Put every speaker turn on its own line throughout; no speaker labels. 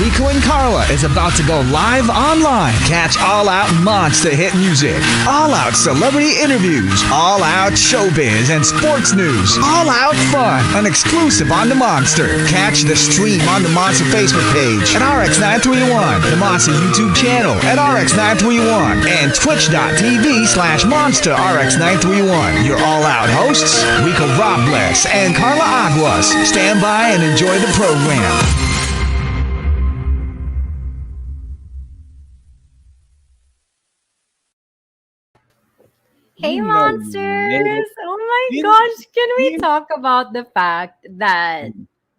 Rico and Karla is about to go live online. Catch all out monster hit music, all out celebrity interviews, all out showbiz and sports news, all out fun, and exclusive on the Monster. Catch the stream on the Monster Facebook page at RX931, the Monster YouTube channel at RX931, and twitch.tv/Monster RX931. Your all out hosts, Rico Robles and Karla Aguas. Stand by and enjoy the program.
Hey,
You know you made
monsters!
it.
Oh my
You,
gosh, can we
you,
talk about the fact that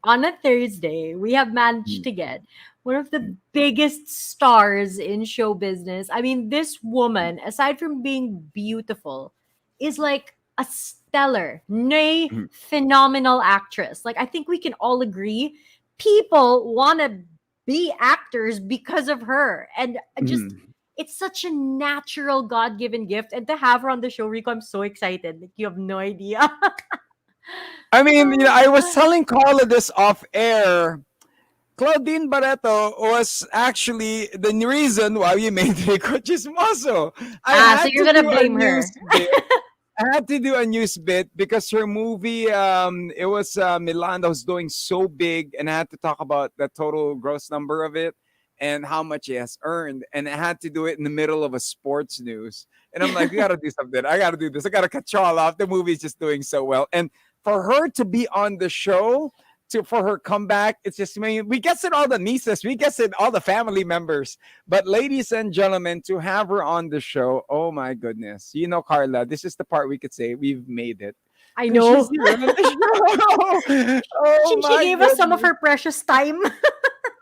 on a Thursday, we have managed
mm,
to get one of the
mm,
biggest stars in show business? I mean, this woman, aside from being beautiful, is like a stellar, nay,
mm,
phenomenal actress. Like, I think we can all agree people want to be actors because of her. And just,
mm.
it's such a natural God given gift. And to have her on the show, Rico, I'm so excited. Like, you have no idea.
I mean,
Oh
I was
my
telling Carla this off air. Claudine Barretto was actually the reason why we made Rico Chismoso. I
So
had
you're
to
gonna
do a
blame
news
her.
bit. I had to do a news bit because her movie, it was Milan that was doing so big, and I had to talk about the total gross number of it and how much he has earned. And I had to do it in the middle of a sports news. And I'm like, we got to do something. I got to do this. I got to cut y'all off. The movie's just doing so well. And for her to be on the show, for her comeback, it's just, I mean, we guess it all the nieces, we guess it all the family members. But ladies and gentlemen, to have her on the show, oh my goodness. Carla, this is the part we could say we've made it.
I
Because she's
know.
here on the show. Oh
She
my
gave us some of
goodness.
her precious time.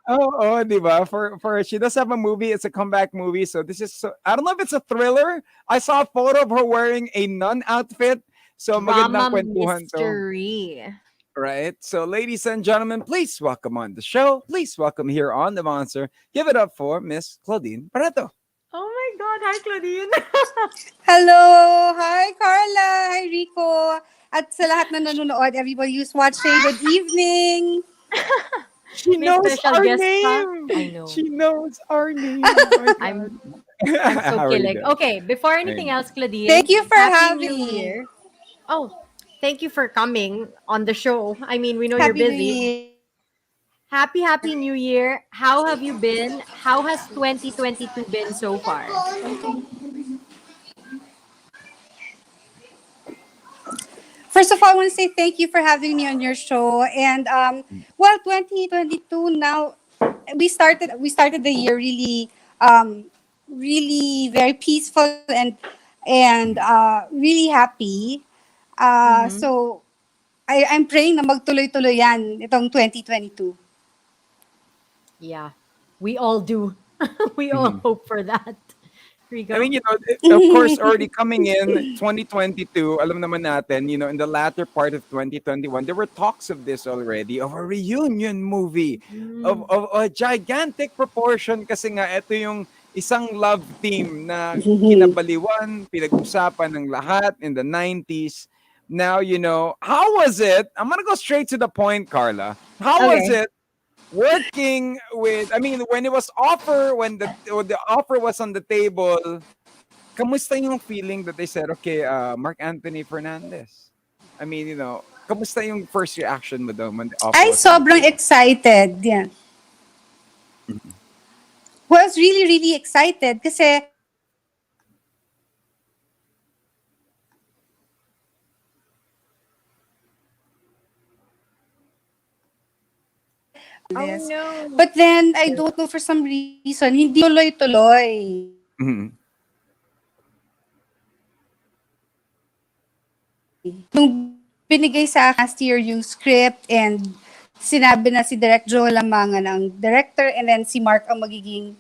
Diba? For she does have a movie. It's a comeback movie. So this is I don't know if it's a thriller. I saw a photo of her wearing a nun outfit. So magandang
Drama
kwentuhan to.
mystery.
Right. So ladies and gentlemen, please welcome on the show. Please welcome here on the Monster. Give it up for Miss Claudine Barretto.
Oh my God. Hi, Claudine.
Hello! Hi, Carla! Hi, Rico! At sa lahat na nanonood, everybody who's watching, good evening!
She
May
knows
special
our
guest pa. I
name.
know.
She knows our name. My God.
I'm I'm so
How are you
killing.
doing?
Okay, before
I
anything
know.
else, Claudine,
Thank you for
Happy New
having me.
Year. Oh, thank you for coming on the show. I mean, we know you're
Happy New
busy.
Year.
Happy New Year. How have you been? How has 2022 been so far?
First of all, I want to say thank you for having me on your show. And well, 2022 now, we started the year really, really very peaceful and really happy.
Mm-hmm.
So I'm praying na magtuloy-tuloy yan itong 2022.
Yeah, we all do. We all
Mhm.
hope for that.
I
Rico?
mean, of course, already coming in 2022, alam naman natin, in the latter part of 2021, there were talks of this already, of a reunion movie, of,
Mm,
of a gigantic proportion kasi nga ito yung isang love team na kinabaliwan, pinag-usapan ng lahat in the 90s. Now, how was it? I'm gonna go straight to the point, Carla. How was
okay.
it working with, I mean, when the offer was on the table, kamusta yung feeling that they said, okay, Mark Anthony Fernandez? I mean, kamusta yung first reaction mo daw when the offer
Ay,
was on the
sobrang
table?
excited. Yeah.
Mhm.
Was really, really excited kasi
Oh
this.
no.
But then, I don't know for some reason, hindi tuloy-tuloy.
Mhm.
Nung binigay sa akin last year yung script and sinabi na si Direk Joe Lamangan ang director and then si Mark ang magiging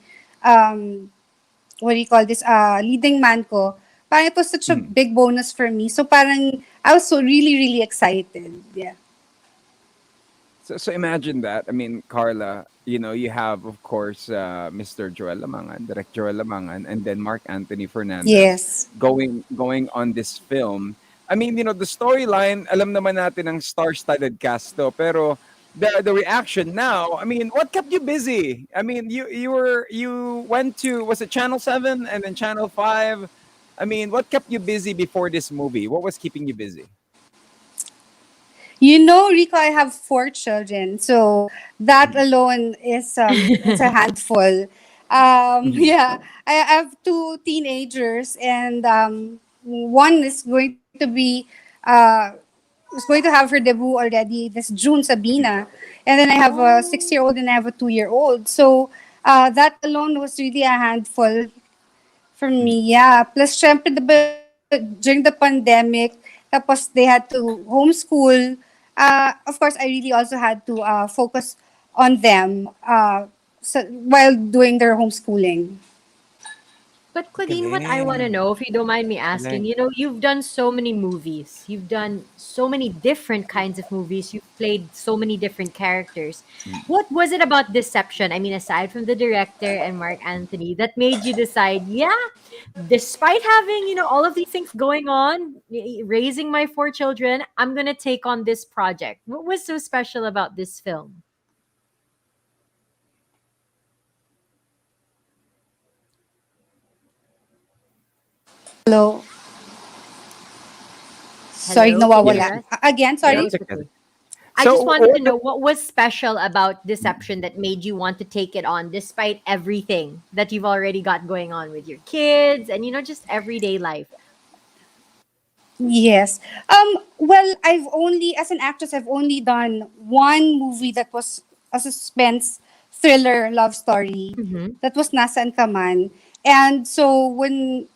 what do you call this, leading man ko. Parang it was such a
Mhm.
big bonus for me. So parang I was so really, really excited. Yeah.
So imagine that. I mean, Carla, you have, of course, Mr. Joel Lamangan, Direct Joel Lamangan, and then Mark Anthony Fernandez
Yes.
going on this film. I mean, the storyline, alam naman natin ang star-studded cast to, pero the reaction now. I mean, what kept you busy? I mean, you went to, was it Channel 7 and then Channel 5? I mean, what kept you busy before this movie? What was keeping you busy?
You know, Rico, I have 4 children, so that alone is it's a handful.
Mhm.
Yeah, I have 2 teenagers, and one is going to have her debut already this June, Sabina, and then I have a
Oh.
6-year-old and I have a 2-year-old. So that alone was really a handful for
Mhm.
me. Yeah. Plus, syempre, during the pandemic, tapos they had to homeschool. Of course, I really also had to focus on them while doing their homeschooling.
But Claudine, what I want to
Galing.
know, if you don't mind me asking,
Galing.
you've done so many movies. You've done so many different kinds of movies. You've played so many different characters. What was it about Deception? I mean, aside from the director and Mark Anthony, that made you decide, yeah, despite having, all of these things going on, raising my 4 children, I'm going to take on this project. What was so special about this film?
Hello. Sorry,
Hello, can you
Yeah,
hear
nawawala.
us?
Again,
yeah,
No,
sorry.
it's
it's
okay.
okay. I
So,
just wanted to know what was special about Deception that made you want to take it on despite everything that you've already got going on with your kids and just everyday life.
Yes. Well, as an actress, I've only done one movie that was a suspense thriller love story.
Mm-hmm.
That was Nasaan Ka Man. And so when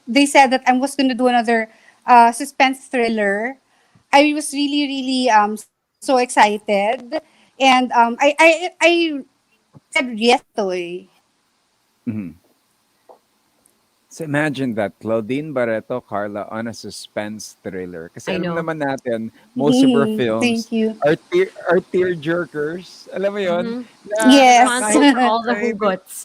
they said that I was going to do another suspense thriller, I was really, really so excited. And I said yes to it.
mhm. So imagine that, Claudine Barretto, Carla on a suspense thriller. Kasi
I
alam
know.
naman natin, most of her
Mhm.
films
Thank you.
are tear jerkers. Alam mo yon,
Mm-hmm.
na
Yes.
kahit
Responsible for all the
maybe,
hugots.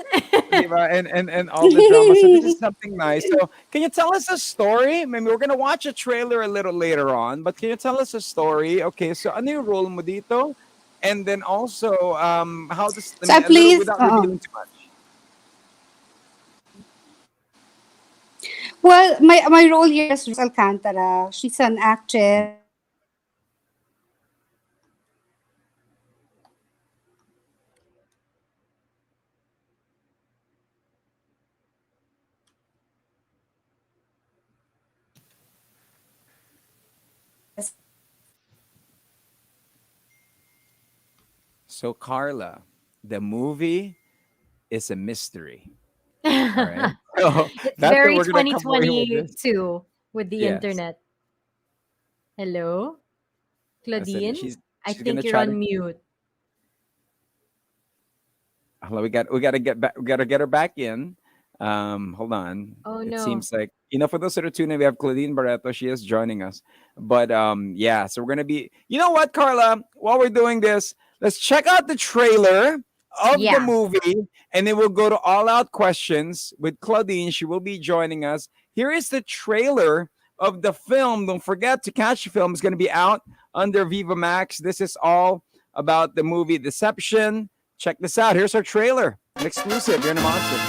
di ba? And all the drama. So this is something nice. So can you tell us a story? Maybe we're gonna watch a trailer a little later on, but can you tell us a story? Okay, so ano yung role mo dito? And then also, how does, I
So I
mean, a little
please,
without revealing too much.
well, my role here is Alcantara. She's an actress.
So Carla, the movie is a mystery. All right.
It's
So that's what
very
we're gonna cover with this.
2022 with the
Yes.
internet. Hello,
Listen,
Claudine? I
she's gonna
think you're
try to,
on mute.
hold on, we gotta get back, we gotta get her back in. Hold on.
Oh
It
no.
seems like, for those that are tuning, we have Claudine Barretto. She is joining us. But yeah, so we're gonna be, you know what, Carla? While we're doing this, let's check out the trailer of the
Yeah.
movie, and then we'll go to all out questions with Claudine. She will be joining us. Here is the trailer of the film. Don't forget to catch the film. It's gonna be out under Viva Max. This is all about the movie Deception. Check this out. Here's our trailer, an exclusive here in the Monster.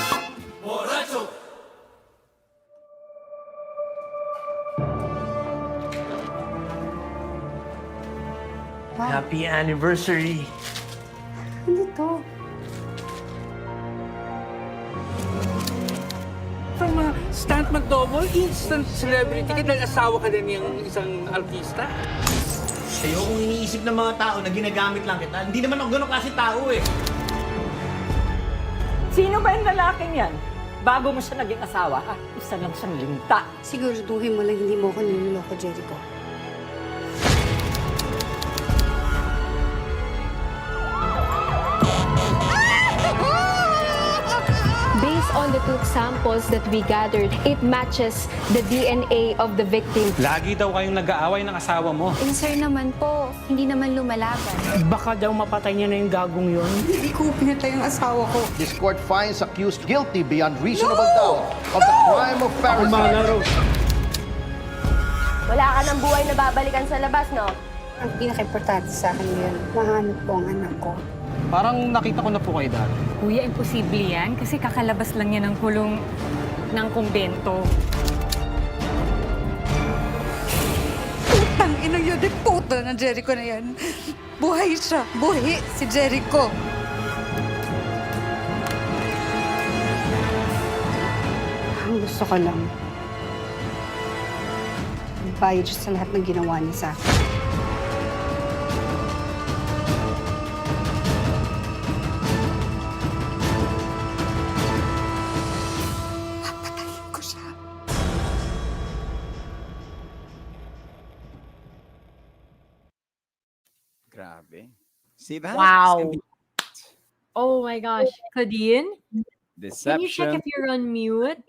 Happy anniversary!
Ano to?
From stunt McDouble, instant celebrity ka dahil asawa ka din yung isang artista.
Ayokong iniisip ng mga tao na ginagamit lang kita. Hindi naman ako ganun klase tao eh.
Sino ba yung lalaking yan? Bago mo siya naging asawa, isa lang siyang linta.
Siguraduhin mo lang hindi mo ako niloloko, Jericho.
Based on the tooth samples that we gathered, it matches the DNA of the victim.
Lagi daw kayong nag-aaway ng asawa mo.
And sir naman po, hindi naman lumalaban.
Baka daw mapatay niya na yung gagong yun.
Hindi ko pinatay ang asawa ko.
This court finds accused guilty beyond reasonable doubt of the crime of parricide.
Wala ka ng buhay na babalikan sa labas, no?
Ang pinaka-importante sa akin ngayon, mahanap ko ang anak ko.
Parang nakita ko na po kayo dati.
Kuya, imposible yan kasi kakalabas lang yan ng kulong ng kumbento.
Putang ina yun, puto ng Jericho na yan. Buhay siya, buhi si Jericho. Ang gusto ko lang, bayad siya sa lahat ng ginawa niya sa akin. Papatayin ko siya.
Grabe. See that?
Wow. Oh my gosh. Claudine,
Deception.
can you check if you're on mute?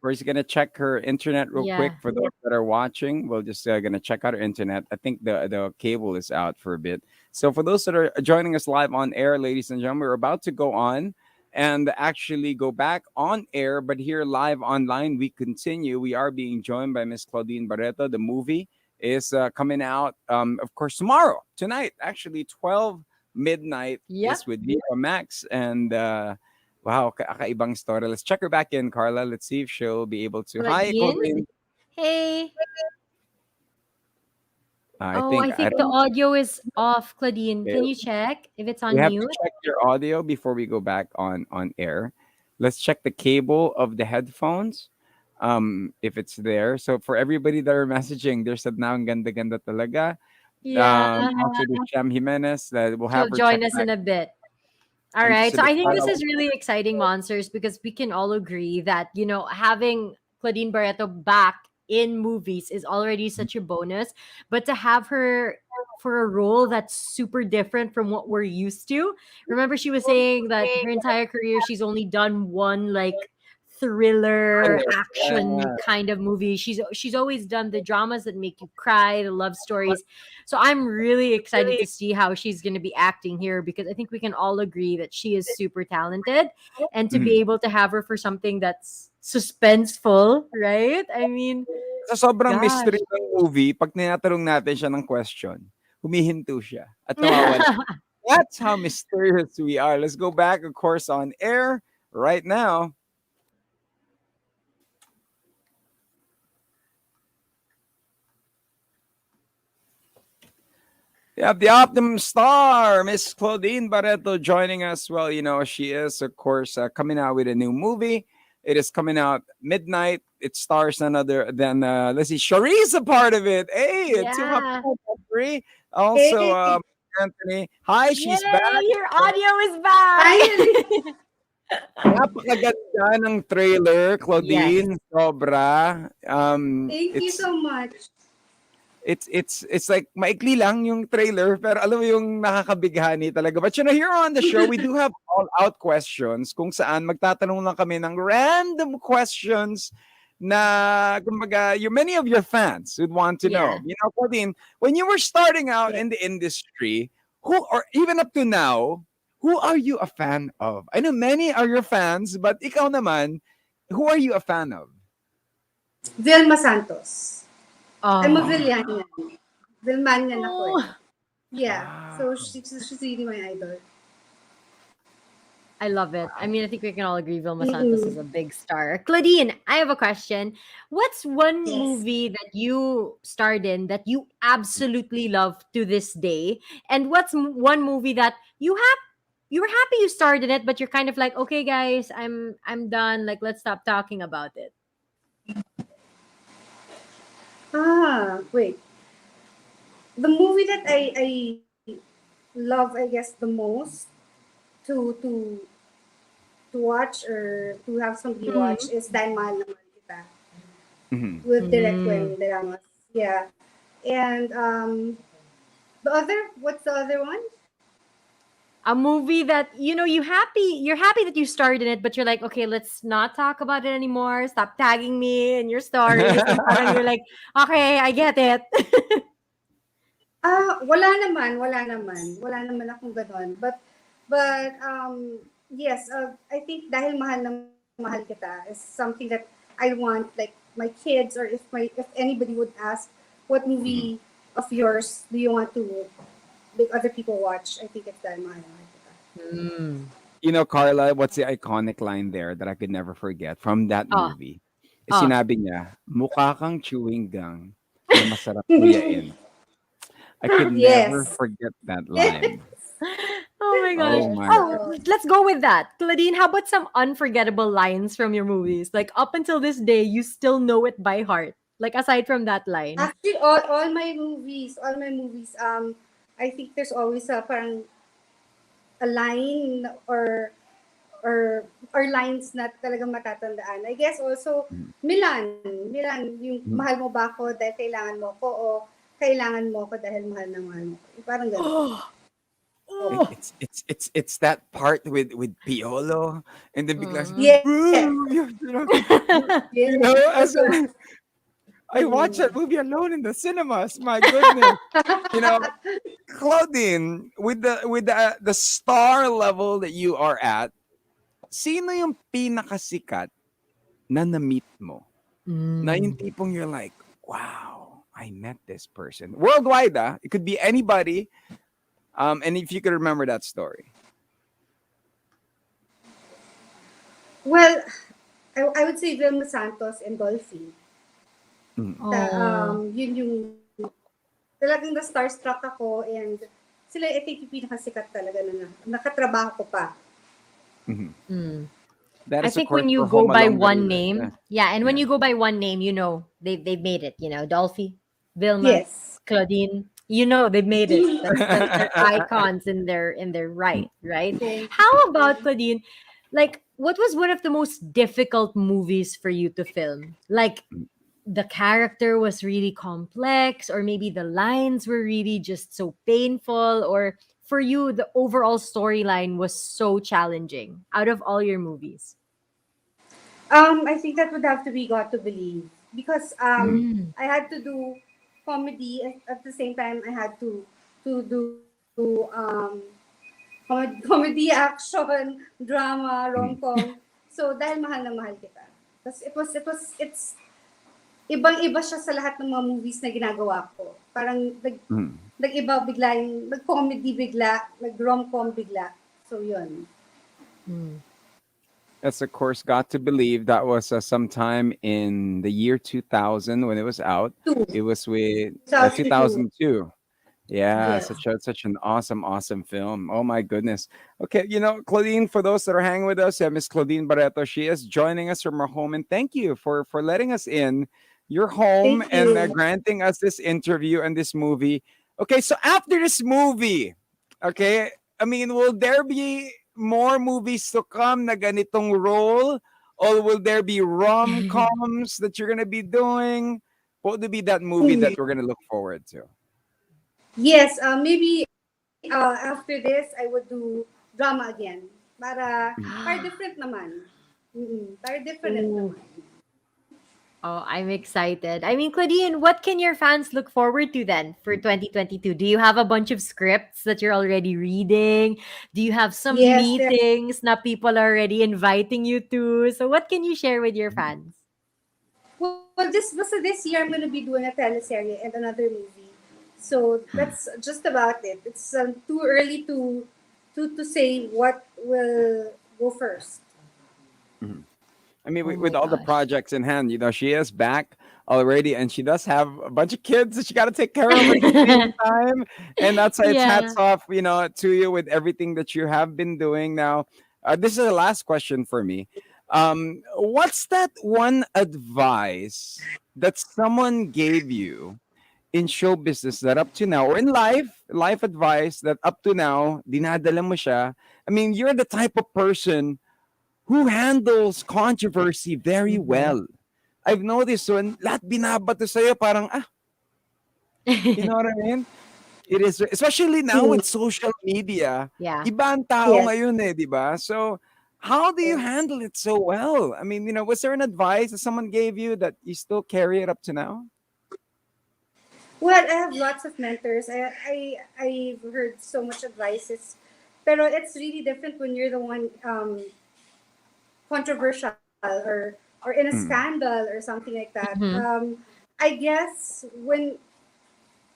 We're just gonna check her internet real quick
Yeah.
for those that are watching. We'll just gonna check out her internet. I think the cable is out for a bit. So for those that are joining us live on air, ladies and gentlemen, we're about to go on and actually go back on air, but here live online we continue. We are being joined by Miss Claudine Barretto. The movie is coming out, of course, tomorrow, tonight, actually 12 midnight
Yep.
is with Viva Max and. Wow, kakaibang story. Let's check her back in, Carla. Let's see if she'll be able to. Hi,
Claudine?
Claudine.
Hey.
I
Oh,
think
I think the
don't.
audio is off, Claudine. Can
Okay.
you check if it's
We
on
have to
mute?
check your audio before we go back on air. Let's check the cable of the headphones, if it's there. So for everybody that are messaging, there's a now ang ganda-ganda talaga.
Yeah.
Also the Sham Jimenez that we'll
She'll
have her check
join us
back.
in a bit. All
And
right.
so
So
the
I think this
Carla,
is really exciting, Monsters, because we can all agree that, having Claudine Barretto back in movies is already such a bonus. But to have her for a role that's super different from what we're used to. Remember, she was saying that her entire career, she's only done one like thriller action
yeah.
kind of movie. She's always done the dramas that make you cry, the love stories. So I'm really excited to see how she's going to be acting here because I think we can all agree that she is super talented and to
Mhm.
be able to have her for something that's suspenseful, right? I mean,
Sa sobrang mystery
gosh.
ng movie, pag tinatanong natin siya ng question, humihinto siya at nawawala. That's how mysterious we are. Let's go back, of course, on air right now. We have the Optimum Star, Miss Claudine Barretto, joining us. Well, she is, of course, coming out with a new movie. It is coming out midnight. It stars none other than, let's see, Shari's a part of it. Hey, two happy
Yeah.
Shari. Also,
Hey.
Anthony. Hi, she's back.
Yay, your audio is back.
Finally.
Napakaganda ng trailer, Claudine. Sobra.
Thank you so much.
It's like maikli lang yung trailer pero alam mo yung nakakabighani talaga. But here on the show, we do have all-out questions kung saan magtatanong lang kami ng random questions na kumbaga, many of your fans would want to know.
Yeah.
Claudine, when you were starting out in the industry, who or even up to now, who are you a fan of? I know many are your fans, but ikaw naman, who are you a fan of?
Vilma Santos. I'm a
Oh.
Villanian. Vilmanian ako eh.
Oh,
Yeah. So she's really my idol.
I love it. I mean, I think we can all agree Vilma Santos is a big star. Claudine, I have a question. What's one
Yes.
movie that you starred in that you absolutely love to this day? And what's one movie that you were happy you starred in it, but you're kind of like, okay, guys, I'm done. Like, let's stop talking about it.
Wait. The movie that I love, I guess, the most to watch or to have somebody watch is Dahil Mahal na Mahal Kita with Direct Gwen de Ramos. Yeah. And what's the other one?
A movie that you're happy that you starred in it, but you're like, okay, let's not talk about it anymore. Stop tagging me in your stories. And parang you're like, okay, I get it.
Wala naman akong ganon. But yes, I think Dahil Mahal na Mahal Kita is something that I want, like, my kids or if anybody would ask what movie of yours do you want to make other people watch? I think it's Dahil Mahal na Mahal Kita.
Mm.
You know, Carla, what's the iconic line there that I could never forget from that
Oh,
movie?
oh.
Sinabi niya, mukha kang chewing gum na masarap nguyain. I could never
Yes.
forget that
Yes.
line.
Oh my gosh.
Oh
Yes.
my.
Oh, let's go with that. Claudine, how about some unforgettable lines from your movies? Like up until this day, you still know it by heart. Like aside from that line.
Actually, all my movies, I think there's always a parang a line or lines na talagang matatandaan. I guess also Milan, yung
Mhm.
mahal mo ba ako dahil kailangan mo ko o kailangan mo ko dahil mahal na mahal mo ko. Yung parang ganun.
It,
Oh.
it's that part with Piolo and then bigla siya,
Mm.
Yes.
"Boo!"
Yes.
You know, as
Also,
I watched that movie alone in the cinemas. My goodness. You know, Claudine, with the star level that you are at, sino yung pinakasikat na na-meet mo? Na yung
Mm.
tipong you're like, wow, I met this person. Worldwide, it could be anybody. And if you could remember that story.
well, I would say Vilma Santos and Dolphy.
Mm.
Oh.
Yun yung talagang na-starstruck ako and sila I think yung pinakasikat talaga na nakatrabaho ko pa.
Mhm.
Mm.
That
I
is, of
think
course,
when you
for
go
Home
by
Alone the
one
remake.
name, yeah, and when
Yeah.
you go by one name, you know they've made it. You know, Dolphy, Vilma,
Yes.
Claudine. You know they've made it. They're icons in their right, right?
Thank
How about
you.
Claudine? Like, what was one of the most difficult movies for you to film? Like, the character was really complex, or maybe the lines were really just so painful, or for you the overall storyline was so challenging out of all your movies.
I think that would have to be Got to Believe because
Mm.
I had to do comedy at the same time I had to do comedy, action, drama,
Mm.
rom-com. So dahil mahal na mahal kita. Tapos it's ibang-iba siya sa lahat ng mga movies na ginagawa ko. Parang
Mm.
nag-iba bigla yung nag-comedy bigla, nag-rom-com bigla. So yun.
Mm.
That's, of course, Got to Believe. That was sometime in the year 2000 when it was out.
Two.
It was with
2002.
2002. Yeah,
Yes.
such an awesome film. Oh my goodness. Okay, you know, Claudine, for those that are hanging with us, Miss Claudine Barretto, she is joining us from her home, and thank you for letting us in your home
Thank
and
you.
granting us this interview and this movie. Okay, so after this movie, okay, I mean, will there be more movies to come na ganitong role, or will there be rom-coms that you're gonna be doing? What would be that movie that we're gonna look forward to?
Yes, maybe after this, I would do drama again. Para different naman. Para different
Ooh.
naman.
Oh, I'm excited. I mean, Claudine, what can your fans look forward to then for 2022? Do you have a bunch of scripts that you're already reading? Do you have some
Yes,
meetings na people are already inviting you to? So what can you share with your fans?
well, this year I'm going to be doing a teleserye and another movie. So that's just about it. It's too early to say what will go first.
Mhm. I mean,
Oh
with
my
all the
gosh.
projects in hand, you know, she is back already, and she does have a bunch of kids that she got to take care of at the same time. And that's why it's
Yeah.
hats off, you know, to you with everything that you have been doing. Now, this is the last question for me. What's that one advice that someone gave you in show business that up to now, or in life advice that up to now, dinadala mo siya? I mean, you're the type of person who handles controversy very
Mhm.
well. I've noticed when lahat binabato sa'yo, parang, you know what I mean? It is, especially now
Hmm.
with social media,
Yeah.
iba ang tao
Yes.
ngayon di ba? So, how do you
Yes.
handle it so well? I mean, you know, was there an advice that someone gave you that you still carry it up to now?
Well, I have lots of mentors. I've heard so much advices, pero it's really different when you're the one controversial or in a
Mm.
scandal or something like that.
Mhm.
I guess when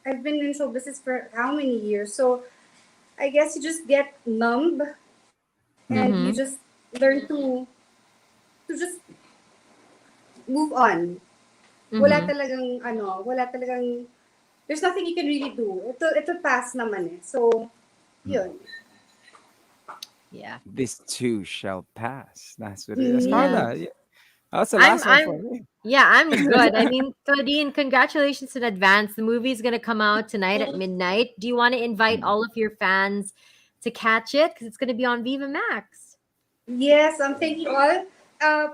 I've been in show business for how many years? So I guess you just get numb and you
Mm-hmm.
just learn to just move on. Wala
Mm-hmm.
talagang wala talagang there's nothing you can really do. Ito pass naman eh. So, yun.
Yeah.
This too shall pass. That's what it is.
Yeah.
Carla, yeah. That's the
I'm
last one for
I'm
me.
yeah, I'm good. I mean, Claudine, congratulations in advance. The movie's gonna come out tonight at midnight. Do you want to invite all of your fans to catch it? Because it's gonna be on Viva Max.
Yes, thank you all.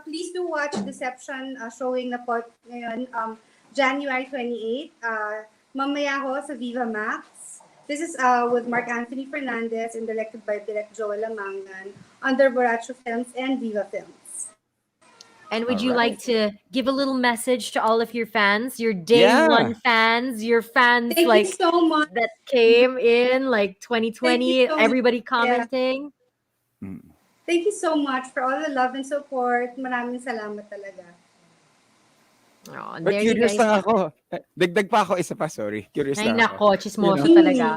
Please do watch Deception showing na po ngayon, January 28. Mamaya ho sa Viva Max. This is with Mark Anthony Fernandez and directed by Direct Joel Lamangan under Borracho Films and Viva Films.
And
All
would you
right.
like to give a little message to all of your fans, your day
Yeah.
one fans, your fans
Thank you
like
so much.
that came in like
Thank you
2020,
so much.
everybody
Yeah.
commenting?
Mm.
Thank you so much for all the love and support. Maraming salamat talaga.
Oh,
But
there you
curious
guys.
lang ako. Dagdag pa ako isa pa, sorry. Curious
Ay
lang ako.
nako,
You
chismoso
know,
talaga.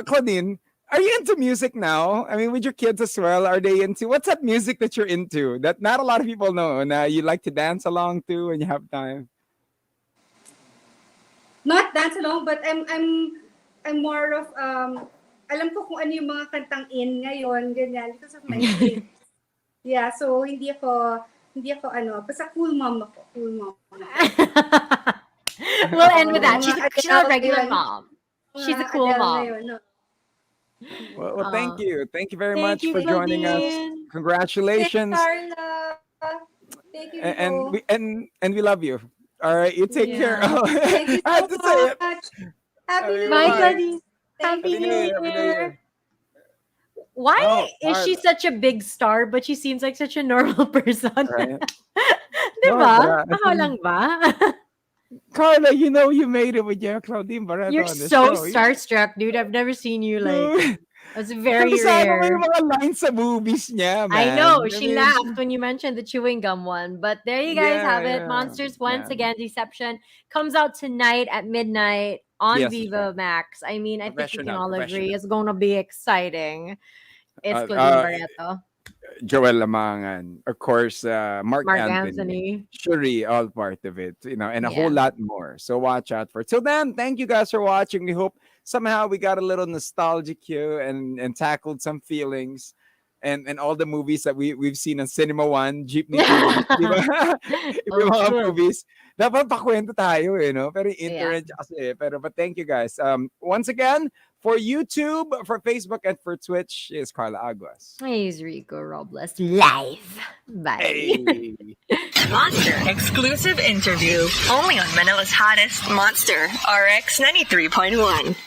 Claudine, are you into music now? I mean, with your kids as well, are they into what's that music that you're into that not a lot of people know and you like to dance along to when you have time?
Not dance along, but I'm more of alam ko kung ano yung mga kantang in ngayon, ganyan, because of my kids. Yeah, so hindi ako basta cool mom ako, cool mom.
We'll end with that.
Mga
She's not a
Adele
regular
ngayon,
mom. She's a
mga
cool
Adele
mom.
ngayon, no?
Well, thank you. Thank you very
Thank
much
you,
for joining us.
Claudine.
Thanks,
Congratulations.
Carla. Thank you,
And
Rico.
we love you. All right, you take care.
Yeah.
Thank you
I
so
had to say it.
much. Happy
Okay,
New
Bye,
bye-bye.
Year.
Claudine.
Thank
Happy
Happy New
New
Year. Happy New
Year.
Year.
Why
Oh,
is she
Carla.
such a big star but she seems like such a normal person?
Right?
Diba?
Sobra. As
Ako
in,
lang ba?
Carla, you know you made it with your Claudine Barretto
You're
on the
so
show.
starstruck, dude. I've never seen you like.
Dude,
It's very
kabisado mo
rare.
yung mga lines sa movies niya,
I
man.
know
I
she
mean,
laughed when you mentioned the chewing gum one, but there you guys
yeah,
have it.
yeah,
Monsters once
yeah.
again. Deception comes out tonight at midnight on
Yes, that's
Viva
right.
Max. I mean, I think we can
Professional,
all agree
professional.
it's going to be exciting. It's
Uh,
Claudine
uh,
Barretto,
Joel Lamangan, of course, Mark
Mark
Anthony,
Anthony.
Shuri, all part of it, and a whole
Yeah.
lot more. So watch out for it. Till then, thank you guys for watching. We hope somehow we got a little nostalgic here and tackled some feelings. And all the movies that we've seen on Cinema One, Jeepney TV, di ba? Yung
Oh,
mga
good.
movies. Dapat pakwento tayo, no? Pero
Yeah.
internet kasi. But thank you guys. Once again, for YouTube, for Facebook, and for Twitch is Carla Aguas.
He's Rico Robles live. Bye.
Hey.
Monster exclusive interview only on Manila's hottest Monster RX 93.1.